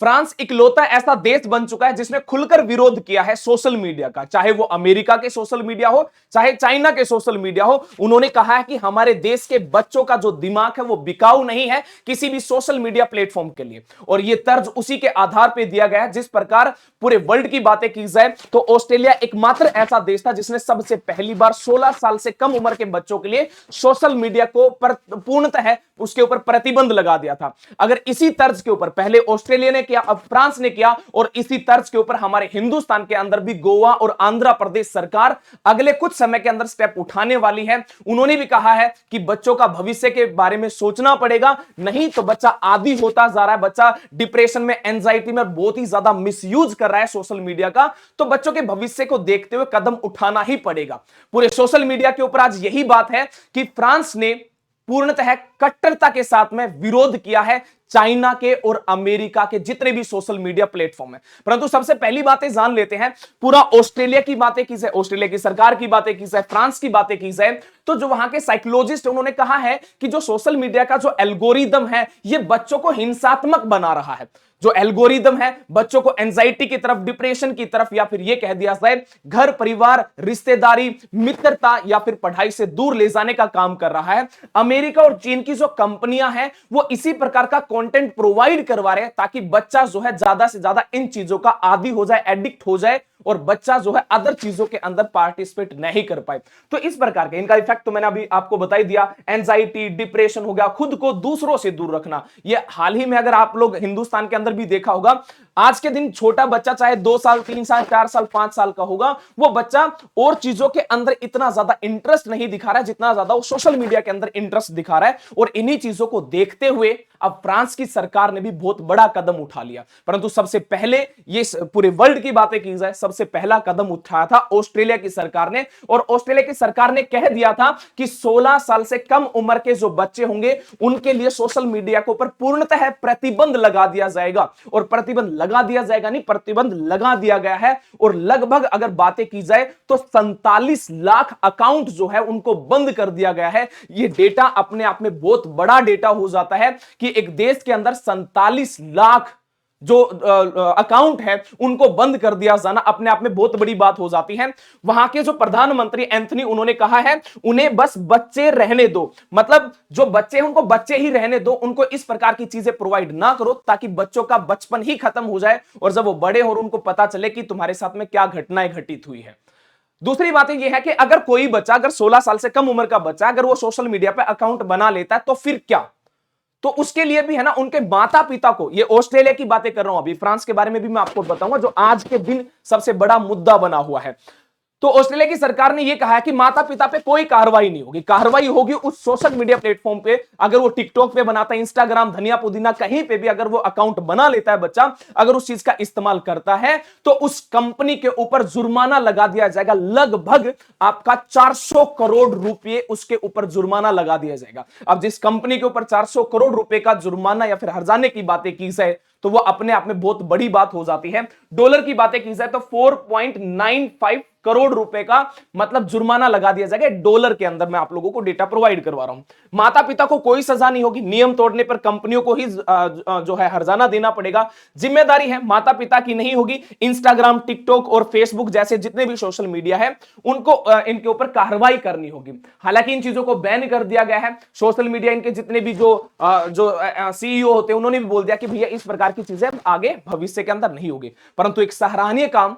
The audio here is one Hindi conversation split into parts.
फ्रांस इकलौता ऐसा देश बन चुका है जिसने खुलकर विरोध किया है सोशल मीडिया का, चाहे वो अमेरिका के सोशल मीडिया हो, चाहे चाइना के सोशल मीडिया हो। उन्होंने कहा है कि हमारे देश के बच्चों का जो दिमाग है वो बिकाऊ नहीं है किसी भी सोशल मीडिया प्लेटफॉर्म के लिए। और ये तर्ज उसी के आधार पर दिया गया है। जिस प्रकार पूरे वर्ल्ड की बातें की जाए तो ऑस्ट्रेलिया एकमात्र ऐसा देश था जिसने सबसे पहली बार 16 साल से कम उम्र के बच्चों के लिए सोशल मीडिया को पूर्णतः उसके ऊपर प्रतिबंध लगा दिया था। अगर इसी तर्ज के ऊपर पहले ऑस्ट्रेलिया ने किया, अब फ्रांस ने किया, और इसी तर्ज के ऊपर हमारे हिंदुस्तान के अंदर भी गोवा और आंध्र प्रदेश सरकार अगले कुछ समय के अंदर स्टेप उठाने वाली है। उन्होंने भी कहा है कि बच्चों का भविष्य के बारे में सोचना पड़ेगा, नहीं तो बच्चा आदी होता जा रहा है, बच्चा डिप्रेशन में, एंजाइटी में बहुत ही ज्यादा मिसयूज कर रहा है सोशल मीडिया का, तो बच्चों के भविष्य को देखते हुए कदम उठाना ही पड़ेगा। पूरे सोशल मीडिया के ऊपर आज यही बात है कि फ्रांस ने पूर्णतः कट्टरता के साथ में विरोध किया है चाइना के और अमेरिका के जितने भी सोशल मीडिया प्लेटफॉर्म है। परंतु सबसे पहली बातें जान लेते हैं, पूरा ऑस्ट्रेलिया की बातें की जाए, ऑस्ट्रेलिया की सरकार की बातें की जाए, फ्रांस की बातें की जाए, तो जो वहां के साइकोलॉजिस्ट उन्होंने कहा है कि जो सोशल मीडिया का जो एल्गोरिदम है ये बच्चों को हिंसात्मक बना रहा है। जो एल्गोरिदम है बच्चों को एंजाइटी की तरफ, डिप्रेशन की तरफ, या फिर यह कह दिया जाए घर परिवार, रिश्तेदारी, मित्रता या फिर पढ़ाई से दूर ले जाने का काम कर रहा है। अमेरिका और चीन की जो कंपनियां हैं वो इसी प्रकार का कंटेंट प्रोवाइड करवा रहे हैं ताकि बच्चा जो है ज्यादा से ज्यादा इन चीजों का आदी हो जाए, एडिक्ट हो जाए, और बच्चा जो है अदर चीजों के अंदर पार्टिसिपेट नहीं कर पाए। तो इस प्रकार के इनका इफेक्ट तो मैंने अभी आपको बता ही दिया, एंजाइटी, डिप्रेशन हो गया, खुद को दूसरों से दूर रखना। ये हाल ही में अगर आप लोग हिंदुस्तान के अंदर भी देखा होगा, आज के दिन छोटा बच्चा चाहे 2 साल, 3 साल, 4 साल, 5 साल का होगा, वो बच्चा और चीजों के अंदर इतना ज्यादा इंटरेस्ट नहीं दिखा रहा है जितना ज्यादा वो सोशल मीडिया के अंदर इंटरेस्ट दिखा रहा है। और इन्हीं चीजों को देखते हुए अब फ्रांस की सरकार ने भी बहुत बड़ा कदम उठा लिया। परंतु सबसे पहले ये पूरे वर्ल्ड की बातें की जाए, सबसे पहला कदम उठाया था ऑस्ट्रेलिया की सरकार ने। और ऑस्ट्रेलिया की सरकार ने कह दिया था कि 16 साल से कम उम्र के जो बच्चे होंगे उनके लिए सोशल मीडिया के ऊपर पूर्णतः प्रतिबंध लगा दिया जाएगा। और प्रतिबंध लगा दिया जाएगा नहीं, प्रतिबंध लगा दिया गया है। और लगभग अगर बातें की जाए तो 47 लाख अकाउंट जो है उनको बंद कर दिया गया है। यह डेटा अपने आप में बहुत बड़ा डेटा हो जाता है कि एक देश के अंदर 47 लाख जो अकाउंट है उनको बंद कर दिया जाना अपने आप में बहुत बड़ी बात हो जाती है। वहां के जो प्रधानमंत्री एंथनी, उन्होंने कहा है उन्हें बस बच्चे रहने दो, मतलब जो बच्चे हैं उनको बच्चे ही रहने दो, उनको इस प्रकार की चीजें प्रोवाइड ना करो ताकि बच्चों का बचपन ही खत्म हो जाए और जब वो बड़े हो और उनको पता चले कि तुम्हारे साथ में क्या घटनाएं घटित हुई है। दूसरी बात यह है कि अगर कोई बच्चा, अगर 16 साल से कम उम्र का बच्चा अगर वो सोशल मीडिया पे अकाउंट बना लेता है तो फिर क्या, तो उसके लिए भी है ना उनके माता पिता को, ये ऑस्ट्रेलिया की बातें कर रहा हूं, अभी फ्रांस के बारे में भी मैं आपको बताऊंगा जो आज के दिन सबसे बड़ा मुद्दा बना हुआ है। तो ऑस्ट्रेलिया की सरकार ने यह कहा है कि माता पिता पे कोई कार्रवाई नहीं होगी, कार्रवाई होगी उस सोशल मीडिया प्लेटफॉर्म पे अगर वो टिकटॉक पे बनाता है, इंस्टाग्राम, धनिया पुदीना, कहीं पे भी अगर वो अकाउंट बना लेता है बच्चा, अगर उस चीज का इस्तेमाल करता है तो उस कंपनी के ऊपर जुर्माना लगा दिया जाएगा। लगभग आपका 400 करोड़ रुपए उसके ऊपर जुर्माना लगा दिया जाएगा। अब जिस कंपनी के ऊपर 400 करोड़ रुपए का जुर्माना या फिर हर्जाने की बातें की जाए तो वो अपने आप में बहुत बड़ी बात हो जाती है। डॉलर की बातें की जाए तो 4.95 करोड़ रुपए का मतलब जुर्माना लगा दिया जाएगा डॉलर के अंदर। मैं आप लोगों को डेटा प्रोवाइड करवा रहा हूं। माता पिता को कोई सजा नहीं होगी, नियम तोड़ने पर कंपनियों को ही जो है हर्जाना देना पड़ेगा। जिम्मेदारी है माता पिता की नहीं होगी। इंस्टाग्राम, टिकटॉक और फेसबुक जैसे जितने भी सोशल मीडिया है उनको इनके ऊपर कार्रवाई करनी होगी। हालांकि इन चीजों को बैन कर दिया गया है। सोशल मीडिया इनके जितने भी जो सीईओ होते हैं उन्होंने भी बोल दिया कि भैया इस प्रकार की चीजें आगे भविष्य के अंदर नहीं होगी। परंतु एक सराहनीय काम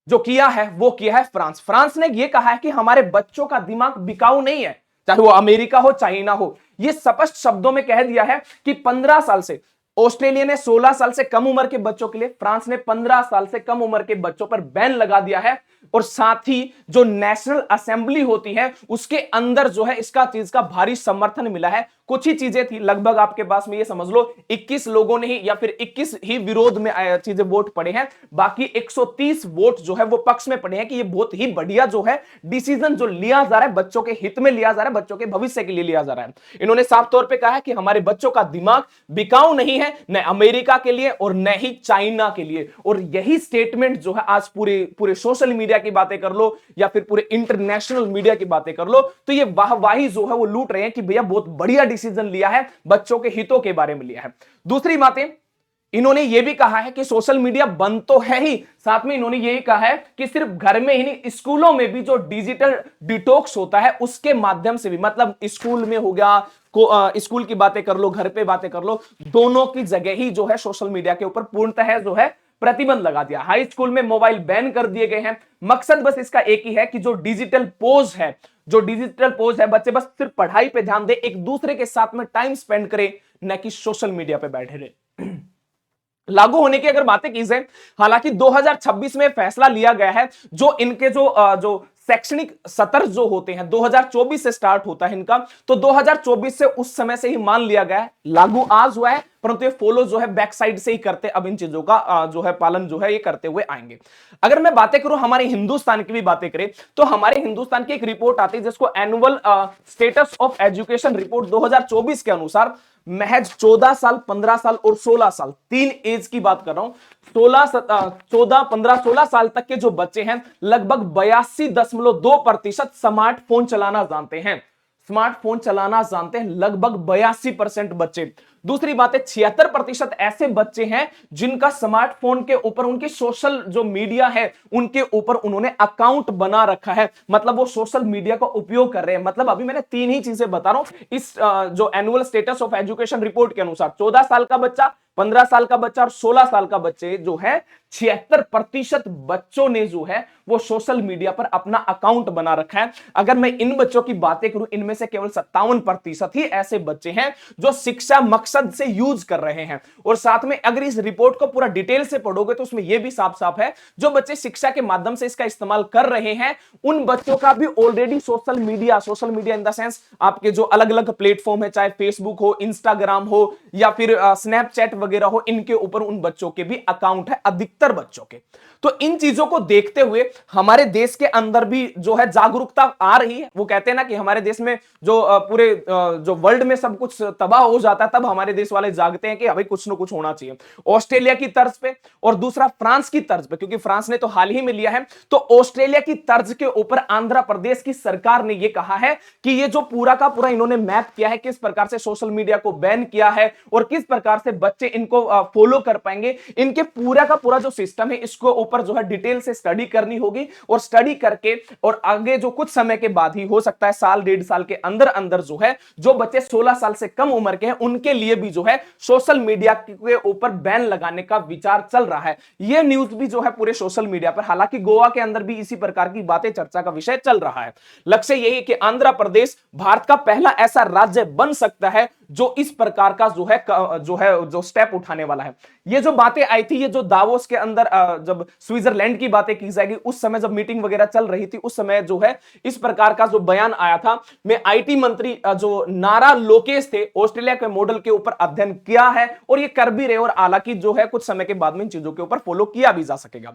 जो किया है वो किया है फ्रांस। फ्रांस ने यह कहा है कि हमारे बच्चों का दिमाग बिकाऊ नहीं है, चाहे वो अमेरिका हो, चाइना हो। यह स्पष्ट शब्दों में कह दिया है कि 15 साल से, ऑस्ट्रेलिया ने 16 साल से कम उम्र के बच्चों के लिए, फ्रांस ने 15 साल से कम उम्र के बच्चों पर बैन लगा दिया है। और साथ ही जो नेशनल असेंबली होती है उसके अंदर जो है इसका चीज का भारी समर्थन मिला है। कुछ ही चीजें थी, लगभग आपके पास में ये समझ लो 21 लोगों ने ही या फिर 21 ही विरोध में चीजें वोट पड़े हैं, बाकी 130 वोट जो है वो पक्ष में पड़े हैं कि ये बहुत ही बढ़िया जो है डिसीजन जो लिया जा रहा है, बच्चों के हित में लिया जा रहा है, बच्चों के भविष्य के लिए लिया जा रहा है। इन्होंने साफ तौर पर कहा है कि हमारे बच्चों का दिमाग बिकाऊ नहीं है, न अमेरिका के लिए और न ही चाइना के लिए। और यही स्टेटमेंट जो है आज पूरे सोशल मीडिया की बातें कर लो या फिर पूरे इंटरनेशनल मीडिया की बातें कर लो तो ये वाहवाही जो है वो लूट रहे हैं कि भैया बहुत बढ़िया डिसीजन लिया है, बच्चों के हितों के बारे में लिया है। दूसरी बातें, इन्होंने ये भी कहा है कि सोशल मीडिया बंद तो है ही, साथ में इन्होंने ये कहा है कि सिर्फ घर में ही नहीं, स्कूलों में भी जो डिजिटल डिटॉक्स होता है उसके माध्यम से भी, मतलब स्कूल में हो गया, स्कूल की बातें कर लो, घर पे बातें कर लो, दोनों की जगह ही जो है सोशल मीडिया के ऊपर पूर्णतः जो है प्रतिबंध लगा दिया। हाई स्कूल में मोबाइल बैन कर दिए गए हैं। मकसद बस इसका एक ही है कि जो डिजिटल पोज है, बच्चे बस सिर्फ पढ़ाई पे ध्यान दे, एक दूसरे के साथ में टाइम स्पेंड करें, न कि सोशल मीडिया पे बैठे रहे। लागू होने की अगर बातें की जाए, हालांकि 2026 में फैसला लिया गया है, जो इनके जो शैक्षणिक सत्र जो होते हैं 2024 से स्टार्ट होता है इनका, तो 2024 से उस समय से ही मान लिया गया है, लागू आज हुआ है, परंतु ये फॉलो जो है बैक साइड से ही करते, अब इन चीजों का जो है पालन जो है ये करते हुए आएंगे। अगर मैं बातें करूं हमारे हिंदुस्तान की भी बातें करें, तो हमारे हिंदुस्तान की एक रिपोर्ट आती है जिसको annual status of education report 2024 के अनुसार महज 14 साल, 15 साल और 16 साल, 3 एज की बात कर रहा हूं, 14, 15, 16 साल तक के जो बच्चे हैं, लगभग 82.2% स्मार्टफोन चलाना जानते हैं। स्मार्टफोन चलाना जानते हैं लगभग 82% बच्चे। दूसरी बात है 76% ऐसे बच्चे हैं जिनका स्मार्टफोन के ऊपर, उनकी सोशल जो मीडिया है उनके ऊपर उन्होंने अकाउंट बना रखा है, मतलब वो सोशल मीडिया का उपयोग कर रहे हैं। मतलब अभी मैंने 3 ही चीजें बता रहा हूं इस जो annual status of education report के अनुसार। 14 साल का बच्चा, 15 साल का बच्चा और 16 साल का बच्चे जो है, 76% बच्चों ने जो है वो सोशल मीडिया पर अपना अकाउंट बना रखा है। अगर मैं इन बच्चों की बातें करूं, इनमें से केवल 57% ही ऐसे बच्चे हैं जो शिक्षा मकसद से यूज कर रहे हैं। और साथ में अगर इस रिपोर्ट को पूरा डिटेल से पढ़ोगे तो उसमें यह भी साफ साफ है, जो बच्चे शिक्षा के माध्यम से इसका इस्तेमाल कर रहे हैं, उन बच्चों का भी already social media in the sense आपके जो अलग अलग प्लेटफॉर्म है, चाहे फेसबुक हो, इंस्टाग्राम हो या फिर स्नैपचैट वगैरह हो, इनके ऊपर उन बच्चों के भी अकाउंट है, अधिकतर बच्चों के। तो इन चीजों को देखते हुए हमारे देश के अंदर भी जो है जागरूकता आ रही है। वो कहते हैं ना कि हमारे देश में जो पूरे जो वर्ल्ड में सब कुछ तबाह हो जाता है, तब हमारे देश वाले जागते हैं कि अभी कुछ ना कुछ होना चाहिए। ऑस्ट्रेलिया की तर्ज पे और दूसरा फ्रांस की तर्ज पे, क्योंकि फ्रांस ने तो हाल ही में लिया है, तो ऑस्ट्रेलिया की तर्ज के ऊपर आंध्र प्रदेश की सरकार ने यह कहा है कि ये जो पूरा का पूरा इन्होंने मैप किया है, किस प्रकार से सोशल मीडिया को बैन किया है और किस प्रकार से बच्चे इनको फॉलो कर पाएंगे, इनके पूरा का पूरा जो सिस्टम है इसको ऊपर जो है डिटेल से स्टडी करनी होगी। और स्टडी करके और आगे जो कुछ समय के बाद ही, हो सकता है साल 1.5 साल के अंदर अंदर जो है, जो बच्चे 16 साल से कम उम्र के हैं उनके लिए भी जो है सोशल मीडिया के ऊपर बैन लगाने का विचार चल रहा है। यह न्यूज भी जो है पूरे सोशल मीडिया पर, हालांकि गोवा के अंदर भी इसी प्रकार की बातें चर्चा का विषय चल रहा है। लक्ष्य यही है कि आंध्र प्रदेश भारत का पहला ऐसा राज्य बन सकता है जो इस प्रकार का जो स्टेप उठाने वाला है। ये जो बातें आई थी, ये जो दावोस के अंदर जब स्विट्जरलैंड की बातें की जाएगी, उस समय जब मीटिंग वगैरह चल रही थी, उस समय जो है इस प्रकार का जो बयान आया था। मैं आईटी मंत्री जो नारा लोकेश थे, ऑस्ट्रेलिया के मॉडल के ऊपर अध्ययन किया है और ये कर भी रहे, और हालांकि जो है कुछ समय के बाद में इन चीजों के ऊपर फॉलो किया भी जा सकेगा।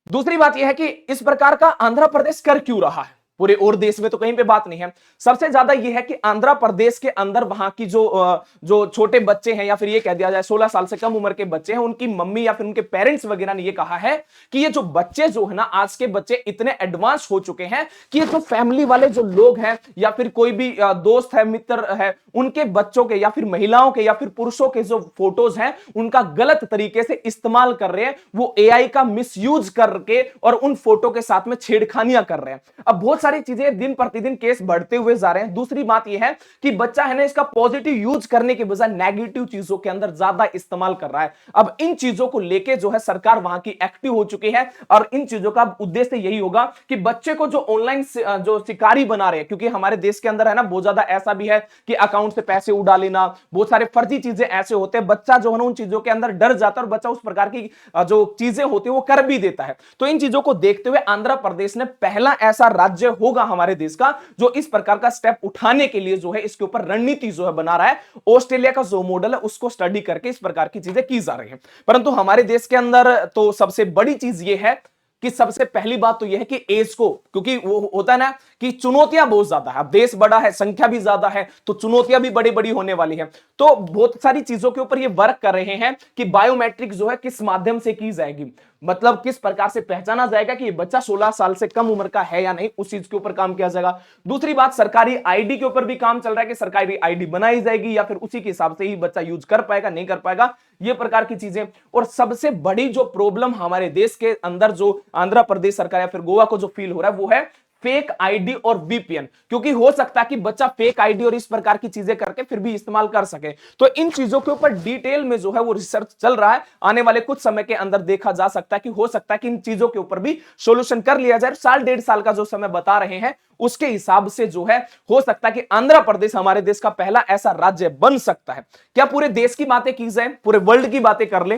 दूसरी बात यह है कि इस प्रकार का आंध्र प्रदेश कर क्यों रहा है, पूरे और देश में तो कहीं पे बात नहीं है। सबसे ज्यादा यह है कि आंध्र प्रदेश के अंदर वहां की जो छोटे बच्चे हैं, या फिर ये कह दिया जाए 16 साल से कम उम्र के बच्चे हैं, उनकी मम्मी या फिर उनके पेरेंट्स वगैरह ने ये कहा है कि ये जो बच्चे जो है ना, आज के बच्चे इतने एडवांस हो चुके हैं कि ये जो फैमिली वाले जो लोग हैं या फिर कोई भी दोस्त है, मित्र है, उनके बच्चों के या फिर महिलाओं के या फिर पुरुषों के जो फोटोज हैं उनका गलत तरीके से इस्तेमाल कर रहे हैं, वो एआई का मिसयूज करके और उन फोटो के साथ में छेड़खानियां कर रहे हैं। अब बहुत सारी चीजें दिन प्रतिदिन केस बढ़ते हुए जा रहे हैं। दूसरी बात यह है कि बच्चा है ना, इसका पॉजिटिव यूज करने के बजाय नेगेटिव चीजों के अंदर ज्यादा इस्तेमाल कर रहा है। अब इन चीजों को लेके जो है सरकार वहां की एक्टिव हो चुकी है और इन चीजों का उद्देश्य यही होगा कि बच्चे को जो ऑनलाइन जो शिकारी बना रहे हैं, क्योंकि हमारे देश के अंदर है ना बहुत ज्यादा ऐसा भी है कि अकाउंट से पैसे उड़ा लेना, बहुत सारे फर्जी चीजें ऐसे होते हैं, बच्चा जो है ना उन चीजों के अंदर डर जाता है और बच्चा उस प्रकार की जो चीजें होती है वो कर भी देता है। तो इन चीजों को देखते हुए आंध्र प्रदेश ने पहला ऐसा राज्य होगा हमारे देश का जो इस प्रकार का स्टेप उठाने के लिए जो है इसके ऊपर रणनीति जो है बना रहा है। ऑस्ट्रेलिया का जो मॉडल है उसको स्टडी करके इस प्रकार की चीजें की जा रही हैं। परंतु हमारे देश के अंदर तो सबसे बड़ी चीज यह है कि सबसे पहली बात तो यह है कि एज को, क्योंकि वो होता है ना कि चुनौतियां बहुत ज्यादा है, अब देश बड़ा है, संख्या भी ज्यादा है, तो चुनौतियां भी बड़ी बड़ी होने वाली है। तो बहुत सारी चीजों के ऊपर ये वर्क कर रहे हैं कि बायोमेट्रिक जो है किस माध्यम से की जाएगी। मतलब किस प्रकार से पहचाना जाएगा कि ये बच्चा 16 साल से कम उम्र का है या नहीं, उस चीज के ऊपर काम किया जाएगा। दूसरी बात, सरकारी आईडी के ऊपर भी काम चल रहा है कि सरकारी आईडी बनाई जाएगी या फिर उसी के हिसाब से ही बच्चा यूज कर पाएगा, नहीं कर पाएगा, ये प्रकार की चीजें। और सबसे बड़ी जो प्रॉब्लम हमारे देश के अंदर जो आंध्र प्रदेश सरकार या फिर गोवा को जो फील हो रहा है वो है फेक आईडी और वीपीएन, क्योंकि हो सकता है कि बच्चा फेक आईडी और इस प्रकार की चीजें करके फिर भी इस्तेमाल कर सके। तो इन चीजों के ऊपर डिटेल में जो है वो रिसर्च चल रहा है, आने वाले कुछ समय के अंदर देखा जा सकता है कि हो सकता है कि इन चीजों के ऊपर भी सॉल्यूशन कर लिया जाए। साल डेढ़ साल का जो समय बता रहे हैं उसके हिसाब से जो है हो सकता है कि आंध्र प्रदेश हमारे देश का पहला ऐसा राज्य बन सकता है। क्या पूरे देश की बातें की जाए, पूरे वर्ल्ड की बातें कर ले?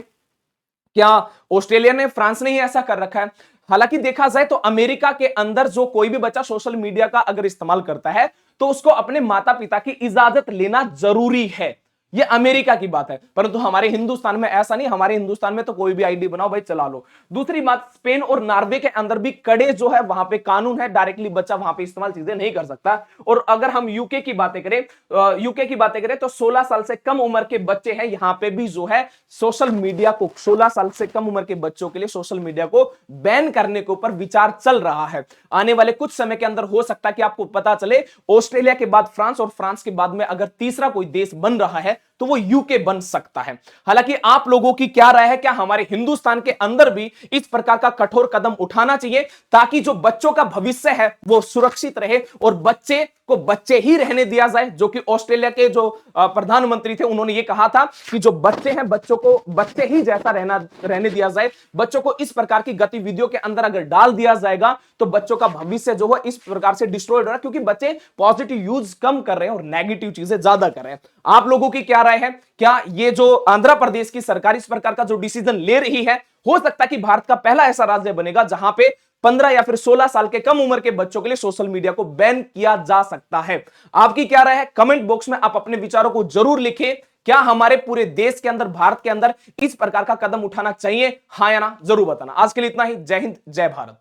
क्या ऑस्ट्रेलिया ने, फ्रांस ने ही ऐसा कर रखा है? हालांकि देखा जाए तो अमेरिका के अंदर जो कोई भी बच्चा सोशल मीडिया का अगर इस्तेमाल करता है तो उसको अपने माता पिता की इजाजत लेना जरूरी है। ये अमेरिका की बात है, परंतु हमारे हिंदुस्तान में ऐसा नहीं। हमारे हिंदुस्तान में तो कोई भी आईडी बनाओ भाई, चला लो। दूसरी बात, स्पेन और नॉर्वे के अंदर भी कड़े जो है वहां पे कानून है, डायरेक्टली बच्चा वहां पे इस्तेमाल चीजें नहीं कर सकता। और अगर हम यूके की बातें करें तो 16 साल से कम उम्र के बच्चे हैं, यहां पे भी जो है सोशल मीडिया को, 16 साल से कम उम्र के बच्चों के लिए सोशल मीडिया को बैन करने के ऊपर विचार चल रहा है। आने वाले कुछ समय के अंदर हो सकता है कि आपको पता चले ऑस्ट्रेलिया के बाद फ्रांस और फ्रांस के बाद में अगर तीसरा कोई देश बन रहा है तो वो यूके बन सकता है। हालांकि आप लोगों की क्या राय है? क्या हमारे हिंदुस्तान के अंदर भी इस प्रकार का कठोर कदम उठाना चाहिए ताकि जो बच्चों का भविष्य है वो सुरक्षित रहे और बच्चे को बच्चे ही रहने दिया जाए? जो कि ऑस्ट्रेलिया के जो प्रधानमंत्री थे उन्होंने ये कहा था कि जो बच्चे हैं बच्चों को बच्चे ही जैसा रहने दिया जाए। बच्चों को इस प्रकार की गतिविधियों के अंदर अगर डाल दिया जाएगा तो बच्चों का भविष्य जो है इस प्रकार से डिस्ट्रॉय हो रहा है, क्योंकि बच्चे पॉजिटिव यूज कम कर रहे हैं और नेगेटिव चीजें ज्यादा कर रहे हैं। आप लोगों की क्या राय है? क्या ये जो आंध्र प्रदेश की सरकार इस प्रकार का जो डिसीजन ले रही है, हो सकता है कि भारत का पहला ऐसा राज्य बनेगा जहां पे 15 या फिर 16 साल के कम उम्र के बच्चों के लिए सोशल मीडिया को बैन किया जा सकता है? आपकी क्या राय है? कमेंट बॉक्स में आप अपने विचारों को जरूर लिखें। क्या हमारे पूरे देश के अंदर, भारत के अंदर इस प्रकार का कदम उठाना चाहिए, हां या ना? जरूर बताना। आज के लिए इतना ही। जय हिंद, जय भारत।